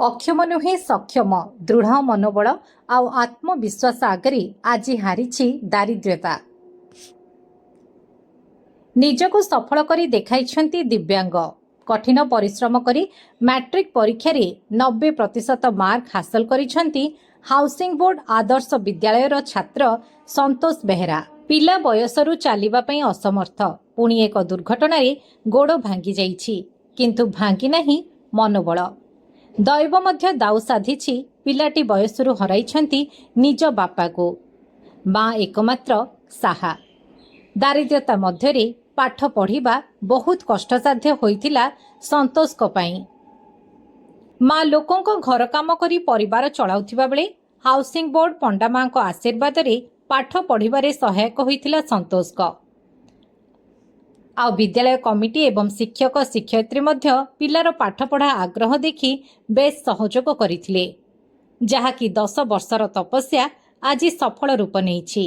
ଅକ୍ଷମ ନୁହେଁ ସକ୍ଷମ ଦୃଢ଼ ମନୋବଳ ଆଉ ଆତ୍ମବିଶ୍ୱାସ ଆଗରେ ଆଜି ହାରିଛି ଦାରିଦ୍ର୍ୟତା। ନିଜକୁ ସଫଳ କରି ଦେଖାଇଛନ୍ତି ଦିବ୍ୟାଙ୍ଗ। କଠିନ ପରିଶ୍ରମ କରି ମ୍ୟାଟ୍ରିକ୍ ପରୀକ୍ଷାରେ 90% ମାର୍କ ହାସଲ କରିଛନ୍ତି ହାଉସିଂ ବୋର୍ଡ ଆଦର୍ଶ ବିଦ୍ୟାଳୟର ଛାତ୍ର ସନ୍ତୋଷ ବେହେରା। ପିଲା ବୟସରୁ ଚାଲିବା ପାଇଁ ଅସମର୍ଥ, ପୁଣି ଏକ ଦୁର୍ଘଟଣାରେ ଗୋଡ଼ ଭାଙ୍ଗି ଯାଇଛି, କିନ୍ତୁ ଭାଙ୍ଗି ନାହିଁ ମନୋବଳ। ଦୈବ ମଧ୍ୟ ଦାଉ ସାଧିଛି, ପିଲାଟି ବୟସରୁ ହରାଇଛନ୍ତି ନିଜ ବାପାକୁ। ମା ଏକମାତ୍ର ସାହା। ଦାରିଦ୍ର୍ୟତା ମଧ୍ୟରେ ପାଠ ପଢ଼ିବା ବହୁତ କଷ୍ଟସାଧ୍ୟ ହୋଇଥିଲା ସନ୍ତୋଷଙ୍କ ପାଇଁ। ମା ଲୋକଙ୍କ ଘର କାମ କରି ପରିବାର ଚଳାଉଥିବା ବେଳେ ହାଉସିଂ ବୋର୍ଡ ପଣ୍ଡାମାଙ୍କ ଆଶୀର୍ବାଦରେ ପାଠ ପଢ଼ିବାରେ ସହାୟକ ହୋଇଥିଲା ସନ୍ତୋଷଙ୍କ। ଆଉ ବିଦ୍ୟାଳୟ କମିଟି ଏବଂ ଶିକ୍ଷକ ଶିକ୍ଷୟିତ୍ରୀ ମଧ୍ୟ ପିଲାର ପାଠପଢ଼ା ଆଗ୍ରହ ଦେଖି ବେଶ୍ ସହଯୋଗ କରିଥିଲେ, ଯାହାକି 10 ବର୍ଷର ତପସ୍ୟା ଆଜି ସଫଳ ରୂପ ନେଇଛି।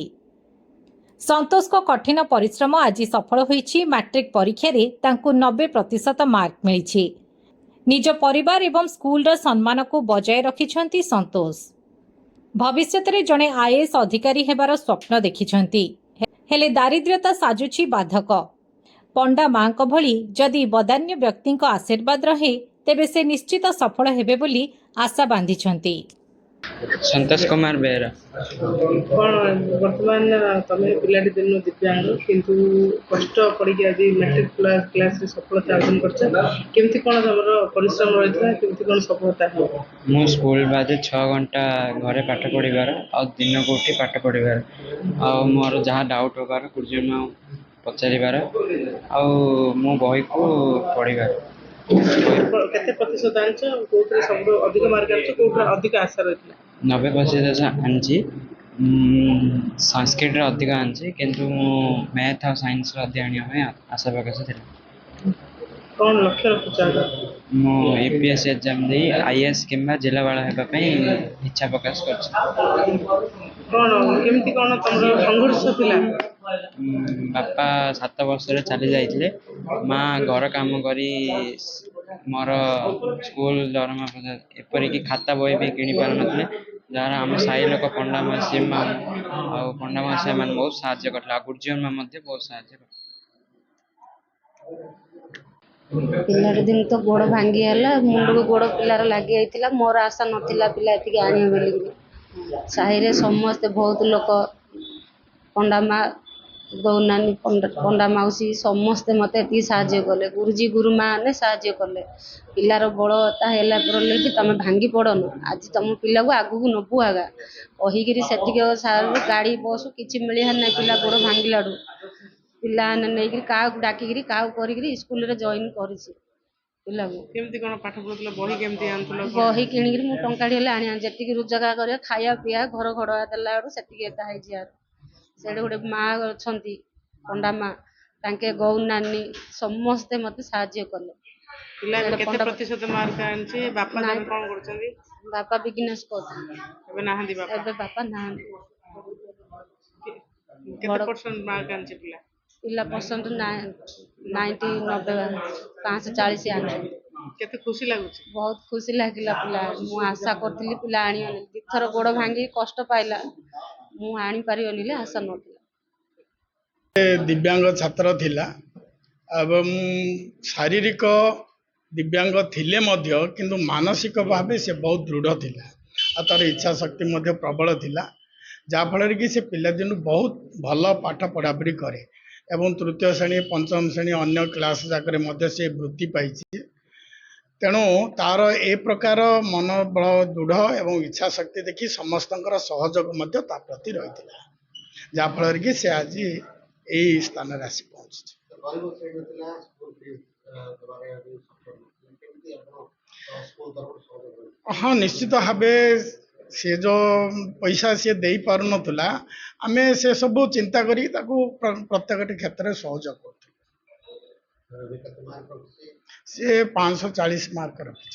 ସନ୍ତୋଷଙ୍କ କଠିନ ପରିଶ୍ରମ ଆଜି ସଫଳ ହୋଇଛି। ମ୍ୟାଟ୍ରିକ୍ ପରୀକ୍ଷାରେ ତାଙ୍କୁ 90% ମାର୍କ ମିଳିଛି। ନିଜ ପରିବାର ଏବଂ ସ୍କୁଲର ସମ୍ମାନକୁ ବଜାୟ ରଖିଛନ୍ତି ସନ୍ତୋଷ। ଭବିଷ୍ୟତରେ ଜଣେ IAS ଅଧିକାରୀ ହେବାର ସ୍ୱପ୍ନ ଦେଖିଛନ୍ତି, ହେଲେ ଦାରିଦ୍ର୍ୟତା ସାଜୁଛି ବାଧକ। ପଣ୍ଡା ମାଙ୍କ ଭଳି ଯଦି ବଦାନ୍ୟ ବ୍ୟକ୍ତିଙ୍କ ଆଶୀର୍ବାଦ ରହେ, ତେବେ ସେ ନିଶ୍ଚିତ ସଫଳ ହେବେ ବୋଲି ଆଶା ବାନ୍ଧିଛନ୍ତି। संतोष कुमार बेहरा। बर्तमान तुम पिलाटी दिन दिव्यांग किंतु कष्ट पड़ी आज मैट्रिक क्लास सफलता अर्जन करमती कौन तुम परिश्रम रही है कौन सफलता मु स्कूल बाद 6 घंटा घरे पाठ पढ़ार आ दिन को उठी पाठ पढ़ार आ मोर जहाँ डाउट होबार गुरुजन पचार आ मो बही को पढ़ार। केते प्रतिशत आंच कोथरे सब अधिक मार्क आंच कोथरे अधिक आशा रही 90% आंची। संस्कृत अधिक आंची किंतु मैथ और साइंस अधिक आने आशा प्रकाश थी। कौन लक्ष्य रखुचा मो APS एग्जाम दे IAS किंबा जिलावाला होगा इच्छा प्रकाश कर। कौन केमती कौन तुम संघर्ष थिला बापा 7 वर्ष चली जाइए, माँ घर काम करी मोर स्कूल दरमा एपरिक खाता बही भी किणी पार नथिले, जहाँ आम साई लोक पंडा मासी और पंडा मासी मैंने बहुत साहाय्य करते, गुरुजन बहुत साहाय्य करते। पिलार दिन तो गोड़ भांगीगला, मुंड को गोड़ पिलार लगी जाइए। मोर आशा नाला पिला ये आने बोल साहि समस्ते बहुत लोक पंडा माँ गौनानी पंडा मौसी समस्ते मत ये साहाଯ୍य कले, गुरुजी गुरुमा ने साहाଯ୍य कले। पिलार बड़ता है भी तुम भांगी पड़न, आज तुम पिला को आगू को नबू आगा कहीकि से गाड़ी बस कि मिलना ना पिला गोड़ भांगिला पिला नहीं क्या डाकिक क्या स्कूल जॉइन कर बही किणिक टंका आनी जी रोजगार कर खाया पीया घर घड़ा देला से गोटे माँ अच्छा पंडा माँ तांके गौ नानी समस्ते मत साहाଯ୍य कले। बापा बिजनेस करते बापा ना पिला परसेंट 90 540 आने खुशी लगुच बहुत खुशी लगिला। पिला मु आशा करथिली पिला आनी दिथर गोड़ भांगी कष्ट पाइला मु आनी पारिबनी आशा नथिला। दिव्यांग छात्र थिला एवं शारीरिक दिव्यांग थिले मध्य किंतु मानसिक भाव से बहुत दृढ़ थिला आ तार इच्छा शक्ति मध्य प्रबल थिला, जहाँ फल कि से पिला दिन बहुत भल पाठ पढ़ापढ़ी करे एवं तृतीय श्रेणी पंचम श्रेणी अन्य क्लास जाकर मध्य से वृत्ति पाई। तेणु तार ए प्रकार मनोबल दृढ़ एवं इच्छा शक्ति देखी समस्त सहयोग प्रति रही, जहाँ फल कि से आज यही स्थान आसी पहुँची। हाँ निश्चित भाव से जो पैसा सी दे पार नाला आम से सब चिंता करी प्रत्येक क्षेत्र में सहयोग कर 540 मार्क रखी।